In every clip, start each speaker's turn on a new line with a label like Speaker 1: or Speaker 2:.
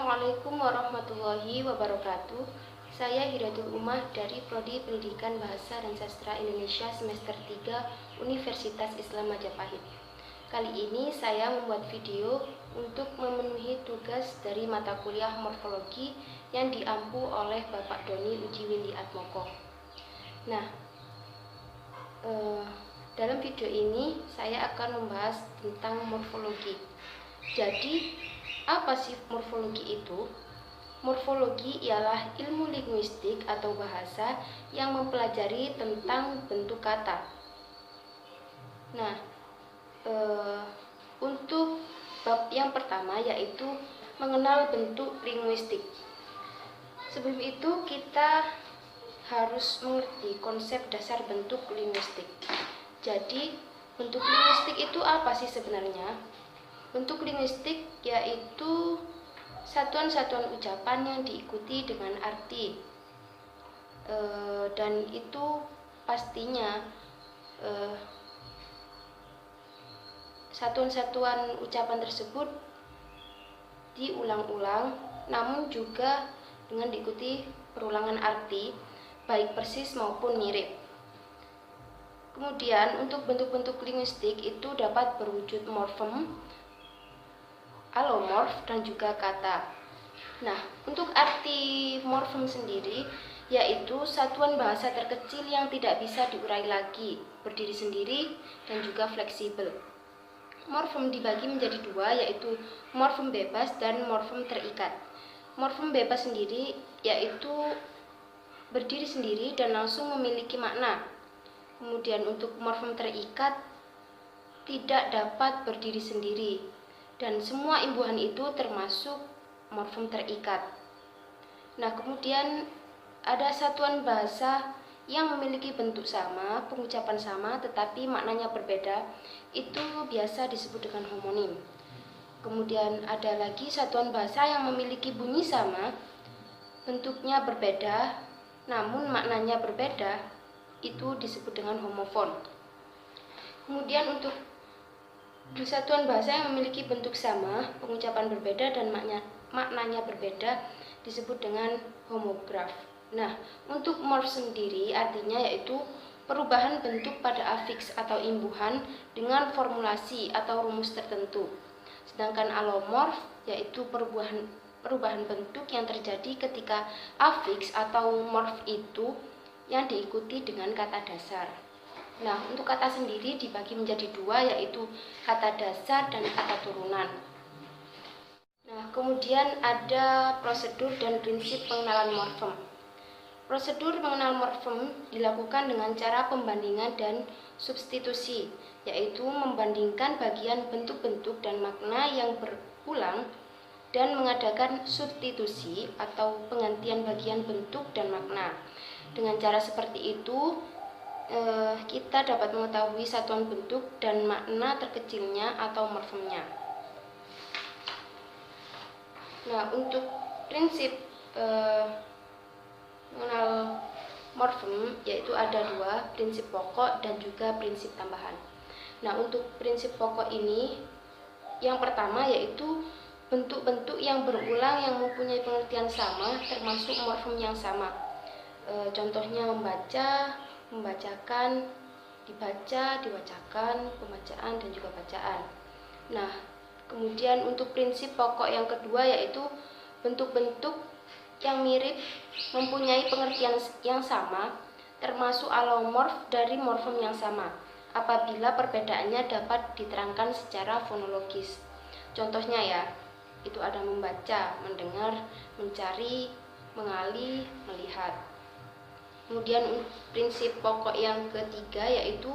Speaker 1: Assalamualaikum warahmatullahi wabarakatuh. Saya Hidayatul Umah dari Prodi Pendidikan Bahasa dan Sastra Indonesia semester 3 Universitas Islam Majapahit. Kali ini saya membuat video untuk memenuhi tugas dari mata kuliah morfologi yang diampu oleh Bapak Doni Ujiwindi Atmoko. Nah, dalam video ini saya akan membahas tentang morfologi. Jadi, apa sih morfologi itu? Morfologi ialah ilmu linguistik atau bahasa yang mempelajari tentang bentuk kata. Nah, untuk bab yang pertama yaitu mengenal bentuk linguistik. Sebelum itu kita harus mengerti konsep dasar bentuk linguistik. Jadi, bentuk linguistik itu apa sih sebenarnya? Bentuk linguistik yaitu satuan-satuan ucapan yang diikuti dengan arti, dan itu pastinya satuan-satuan ucapan tersebut diulang-ulang, namun juga dengan diikuti perulangan arti, baik persis maupun mirip. Kemudian untuk bentuk-bentuk linguistik itu dapat berwujud morfem, alomorf, dan juga kata. Nah, untuk arti morfem sendiri yaitu satuan bahasa terkecil yang tidak bisa diurai lagi, berdiri sendiri dan juga fleksibel. Morfem dibagi menjadi dua, yaitu morfem bebas dan morfem terikat. Morfem bebas sendiri yaitu berdiri sendiri dan langsung memiliki makna. Kemudian untuk morfem terikat tidak dapat berdiri sendiri, dan semua imbuhan itu termasuk morfem terikat. Nah, kemudian ada satuan bahasa yang memiliki bentuk sama, pengucapan sama, tetapi maknanya berbeda. Itu biasa disebut dengan homonim. Kemudian ada lagi satuan bahasa yang memiliki bunyi sama, bentuknya berbeda, namun maknanya berbeda. Itu disebut dengan homofon. Kemudian untuk satuan bahasa yang memiliki bentuk sama, pengucapan berbeda, dan maknanya berbeda disebut dengan homograf. Nah, untuk morf sendiri artinya yaitu perubahan bentuk pada afiks atau imbuhan dengan formulasi atau rumus tertentu. Sedangkan alomorf yaitu perubahan bentuk yang terjadi ketika afiks atau morf itu yang diikuti dengan kata dasar. Nah, untuk kata sendiri dibagi menjadi dua, yaitu kata dasar dan kata turunan. Nah, kemudian ada prosedur dan prinsip pengenalan morfem. Prosedur mengenal morfem dilakukan dengan cara pembandingan dan substitusi, yaitu membandingkan bagian bentuk-bentuk dan makna yang berulang dan mengadakan substitusi atau penggantian bagian bentuk dan makna. Dengan cara seperti itu, kita dapat mengetahui satuan bentuk dan makna terkecilnya atau morfemnya. Nah, untuk prinsip mengenal morfem yaitu ada dua, prinsip pokok dan juga prinsip tambahan. Nah, untuk prinsip pokok ini yang pertama yaitu bentuk-bentuk yang berulang yang mempunyai pengertian sama termasuk morfem yang sama. Contohnya membaca, membacakan, dibaca, dibacakan, pembacaan, dan juga bacaan. Nah, kemudian untuk prinsip pokok yang kedua yaitu bentuk-bentuk yang mirip mempunyai pengertian yang sama termasuk alomorf dari morfem yang sama apabila perbedaannya dapat diterangkan secara fonologis. Contohnya ya, itu ada membaca, mendengar, mencari, mengali, melihat. Kemudian prinsip pokok yang ketiga yaitu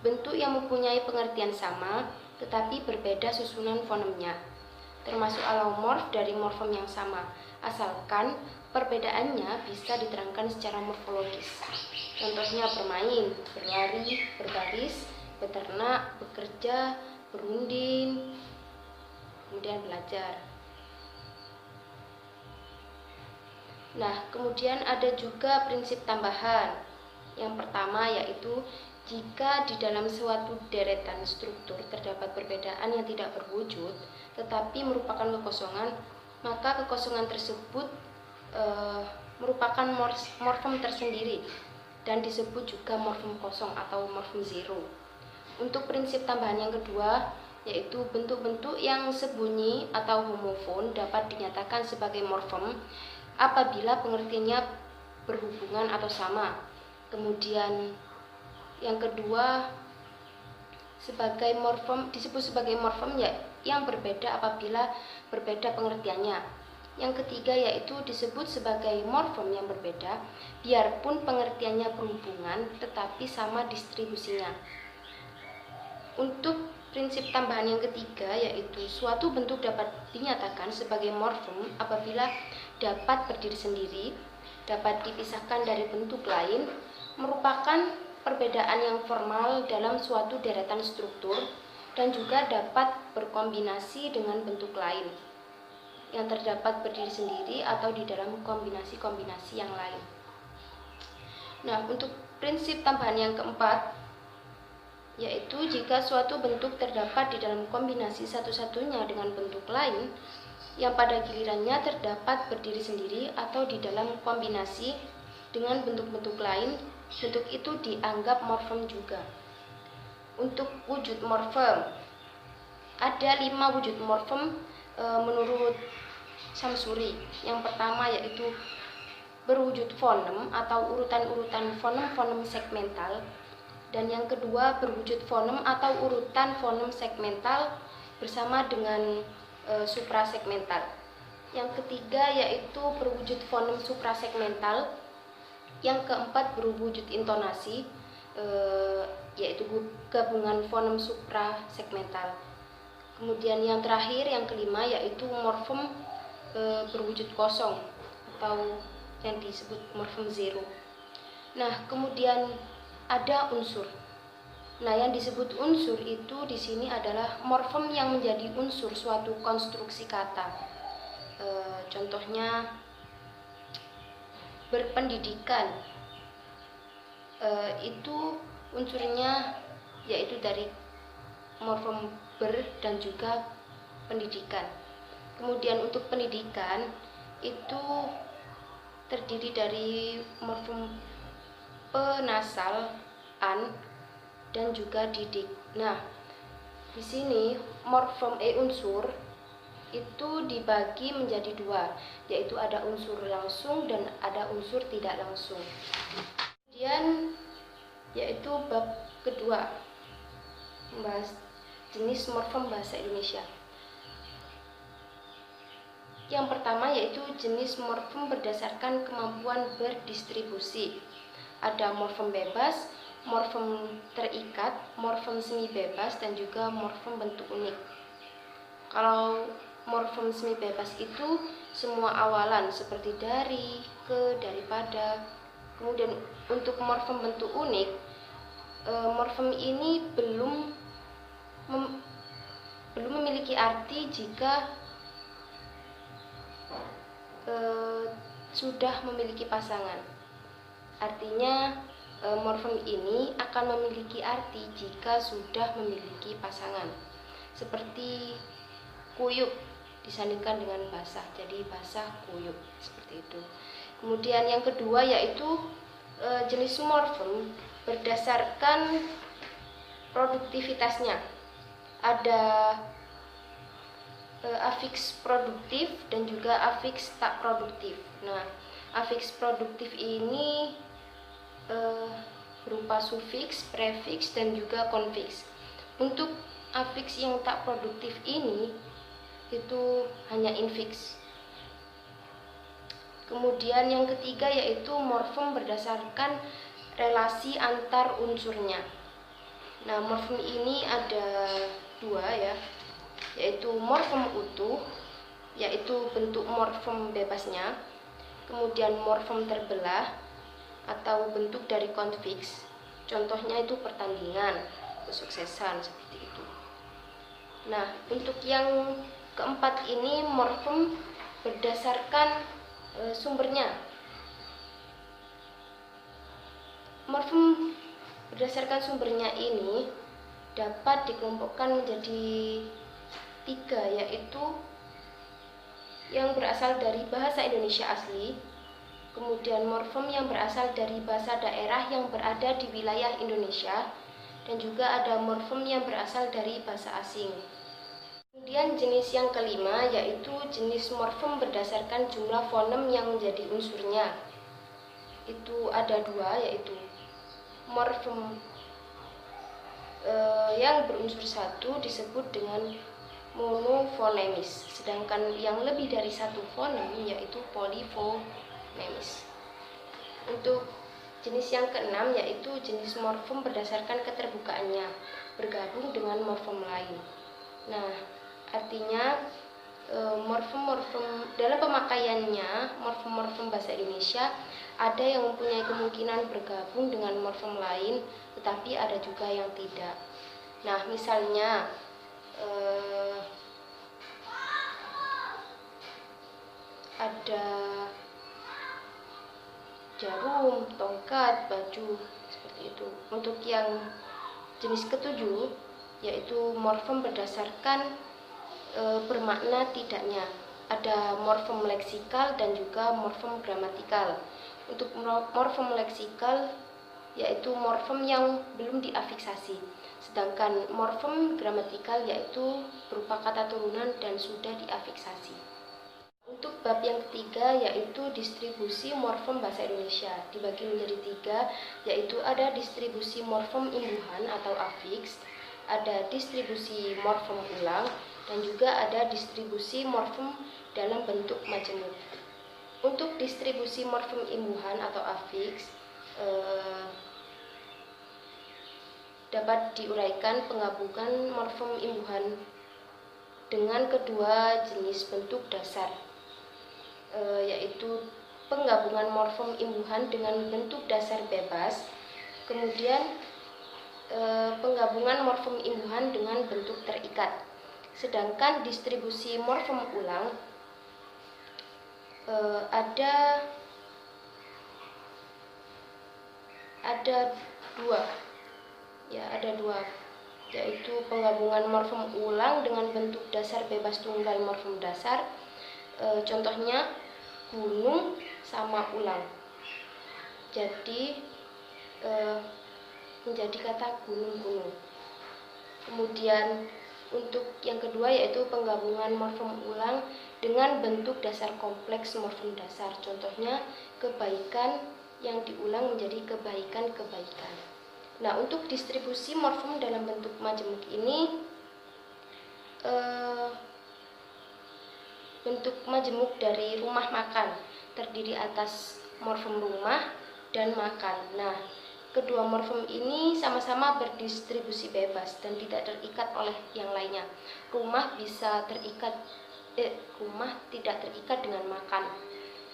Speaker 1: bentuk yang mempunyai pengertian sama tetapi berbeda susunan fonemnya, termasuk alomorf dari morfem yang sama, asalkan perbedaannya bisa diterangkan secara morfologis. Contohnya bermain, berlari, berbaris, beternak, bekerja, berunding, kemudian belajar. Nah, kemudian ada juga prinsip tambahan. Yang pertama yaitu jika di dalam suatu deretan struktur terdapat perbedaan yang tidak berwujud tetapi merupakan kekosongan, maka kekosongan tersebut merupakan morfem tersendiri dan disebut juga morfem kosong atau morfem zero. Untuk prinsip tambahan yang kedua, yaitu bentuk-bentuk yang sebunyi atau homofon dapat dinyatakan sebagai morfem apabila pengertiannya berhubungan atau sama. Kemudian yang kedua, sebagai morfem disebut sebagai morfem ya yang berbeda apabila berbeda pengertiannya. Yang ketiga yaitu disebut sebagai morfem yang berbeda biarpun pengertiannya berhubungan tetapi sama distribusinya. Untuk prinsip tambahan yang ketiga yaitu suatu bentuk dapat dinyatakan sebagai morfem apabila dapat berdiri sendiri, dapat dipisahkan dari bentuk lain, merupakan perbedaan yang formal dalam suatu deretan struktur dan juga dapat berkombinasi dengan bentuk lain yang terdapat berdiri sendiri atau di dalam kombinasi-kombinasi yang lain. Nah, untuk prinsip tambahan yang keempat, yaitu jika suatu bentuk terdapat di dalam kombinasi satu-satunya dengan bentuk lain yang pada gilirannya terdapat berdiri sendiri atau di dalam kombinasi dengan bentuk-bentuk lain, bentuk itu dianggap morfem juga. Untuk wujud morfem, ada 5 wujud morfem menurut Samsuri. Yang pertama yaitu berwujud fonem atau urutan-urutan fonem-fonem segmental, dan yang kedua berwujud fonem atau urutan fonem segmental bersama dengan suprasegmental. Yang ketiga yaitu berwujud fonem suprasegmental. Yang keempat berwujud intonasi, yaitu gabungan fonem suprasegmental. Kemudian yang terakhir, yang kelima, yaitu morfem berwujud kosong atau yang disebut morfem zero. Nah, kemudian ada unsur. Nah, yang disebut unsur itu di sini adalah morfem yang menjadi unsur suatu konstruksi kata. Contohnya berpendidikan, itu unsurnya yaitu dari morfem ber dan juga pendidikan. Kemudian untuk pendidikan itu terdiri dari morfem penasal, an, dan juga didik. Nah, di sini morfem unsur itu dibagi menjadi 2, yaitu ada unsur langsung dan ada unsur tidak langsung. Kemudian yaitu bab kedua, membahas jenis morfem bahasa Indonesia. Yang pertama yaitu jenis morfem berdasarkan kemampuan berdistribusi. Ada morfem bebas, morfem terikat, morfem semi bebas, dan juga morfem bentuk unik. Kalau morfem semi bebas itu semua awalan seperti dari, ke, daripada. Kemudian untuk morfem bentuk unik, morfem ini belum memiliki arti jika sudah memiliki pasangan. Artinya morfem ini akan memiliki arti jika sudah memiliki pasangan. Seperti kuyup disandingkan dengan basah, jadi basah kuyup, seperti itu. Kemudian yang kedua yaitu jenis morfem berdasarkan produktivitasnya. Ada afiks produktif dan juga afiks tak produktif. Nah, afiks produktif ini berupa sufiks, prefiks, dan juga konfiks. Untuk afiks yang tak produktif ini itu hanya infiks. Kemudian yang ketiga yaitu morfem berdasarkan relasi antar unsurnya. Nah, morfem ini ada 2 ya, yaitu morfem utuh, yaitu bentuk morfem bebasnya. Kemudian morfem terbelah atau bentuk dari konfiks. Contohnya itu pertandingan, kesuksesan, seperti itu. Nah, untuk yang keempat ini morfem berdasarkan sumbernya. Morfem berdasarkan sumbernya ini dapat dikelompokkan menjadi 3, yaitu yang berasal dari bahasa Indonesia asli, kemudian morfem yang berasal dari bahasa daerah yang berada di wilayah Indonesia, dan juga ada morfem yang berasal dari bahasa asing. Kemudian jenis yang kelima yaitu jenis morfem berdasarkan jumlah fonem yang menjadi unsurnya. Itu ada dua, yaitu morfem yang berunsur satu disebut dengan monofonemis, sedangkan yang lebih dari satu fonem yaitu polifonemis. Untuk jenis yang keenam yaitu jenis morfem berdasarkan keterbukaannya bergabung dengan morfem lain. Nah, artinya morfem-morfem dalam pemakaiannya, morfem-morfem bahasa Indonesia ada yang mempunyai kemungkinan bergabung dengan morfem lain, tetapi ada juga yang tidak. Nah, misalnya ada jarum, tongkat, baju, seperti itu. Untuk yang jenis ketujuh yaitu morfem berdasarkan bermakna tidaknya. Ada morfem leksikal dan juga morfem gramatikal. Untuk morfem leksikal yaitu morfem yang belum diafiksasi, sedangkan morfem gramatikal yaitu berupa kata turunan dan sudah diafiksasi. Untuk bab yang ketiga yaitu distribusi morfem bahasa Indonesia, dibagi menjadi tiga, yaitu ada distribusi morfem imbuhan atau afiks, ada distribusi morfem ulang, dan juga ada distribusi morfem dalam bentuk majemuk. Untuk distribusi morfem imbuhan atau afiks dapat diuraikan penggabungan morfem imbuhan dengan kedua jenis bentuk dasar, yaitu penggabungan morfem imbuhan dengan bentuk dasar bebas, kemudian penggabungan morfem imbuhan dengan bentuk terikat. Sedangkan distribusi morfem ulang ada dua, yaitu penggabungan morfem ulang dengan bentuk dasar bebas tunggal morfem dasar. Contohnya gunung sama ulang, jadi menjadi kata gunung-gunung. Kemudian untuk yang kedua yaitu penggabungan morfem ulang dengan bentuk dasar kompleks morfem dasar. Contohnya kebaikan yang diulang menjadi kebaikan-kebaikan. Nah, untuk distribusi morfem dalam bentuk majemuk ini bentuk majemuk dari rumah makan terdiri atas morfem rumah dan makan. Nah, kedua morfem ini sama-sama berdistribusi bebas dan tidak terikat oleh yang lainnya. Rumah bisa terikat, rumah tidak terikat dengan makan.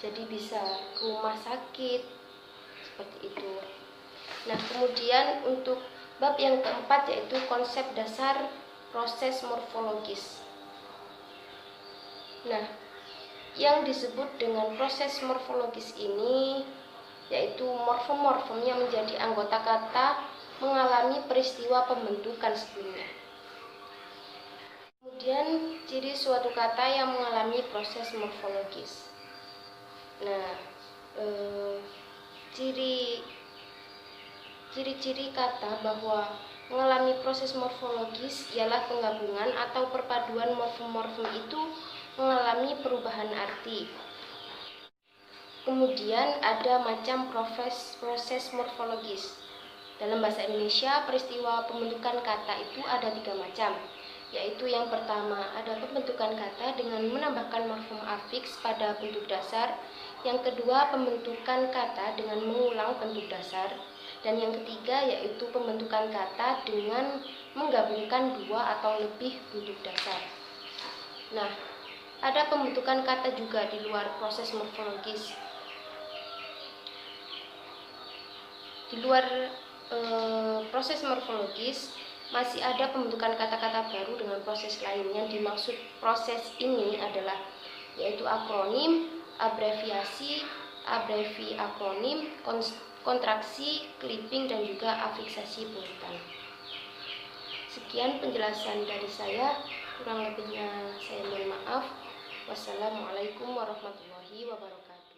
Speaker 1: Jadi bisa rumah sakit, seperti itu. Nah, kemudian untuk bab yang keempat yaitu konsep dasar proses morfologis. Nah, yang disebut dengan proses morfologis ini yaitu morfem-morfem yang menjadi anggota kata mengalami peristiwa pembentukan sebelumnya. Kemudian ciri suatu kata yang mengalami proses morfologis. Nah, ciri-ciri kata bahwa mengalami proses morfologis ialah penggabungan atau perpaduan morfem-morfem itu mengalami perubahan arti. Kemudian ada macam proses morfologis. Dalam bahasa Indonesia, peristiwa pembentukan kata itu ada 3 macam, yaitu yang pertama ada pembentukan kata dengan menambahkan morfem afiks pada bentuk dasar, yang kedua pembentukan kata dengan mengulang bentuk dasar, dan yang ketiga yaitu pembentukan kata dengan menggabungkan 2 atau lebih bentuk dasar. Nah, ada pembentukan kata juga di luar proses morfologis. Di luar proses morfologis masih ada pembentukan kata-kata baru dengan proses lain. Yang dimaksud proses ini adalah yaitu akronim, abreviasi, abrevi akronim, kontraksi, clipping, dan juga afiksasi bulletin. Sekian penjelasan dari saya, kurang lebihnya saya mohon maaf. Wassalamualaikum warahmatullahi wabarakatuh.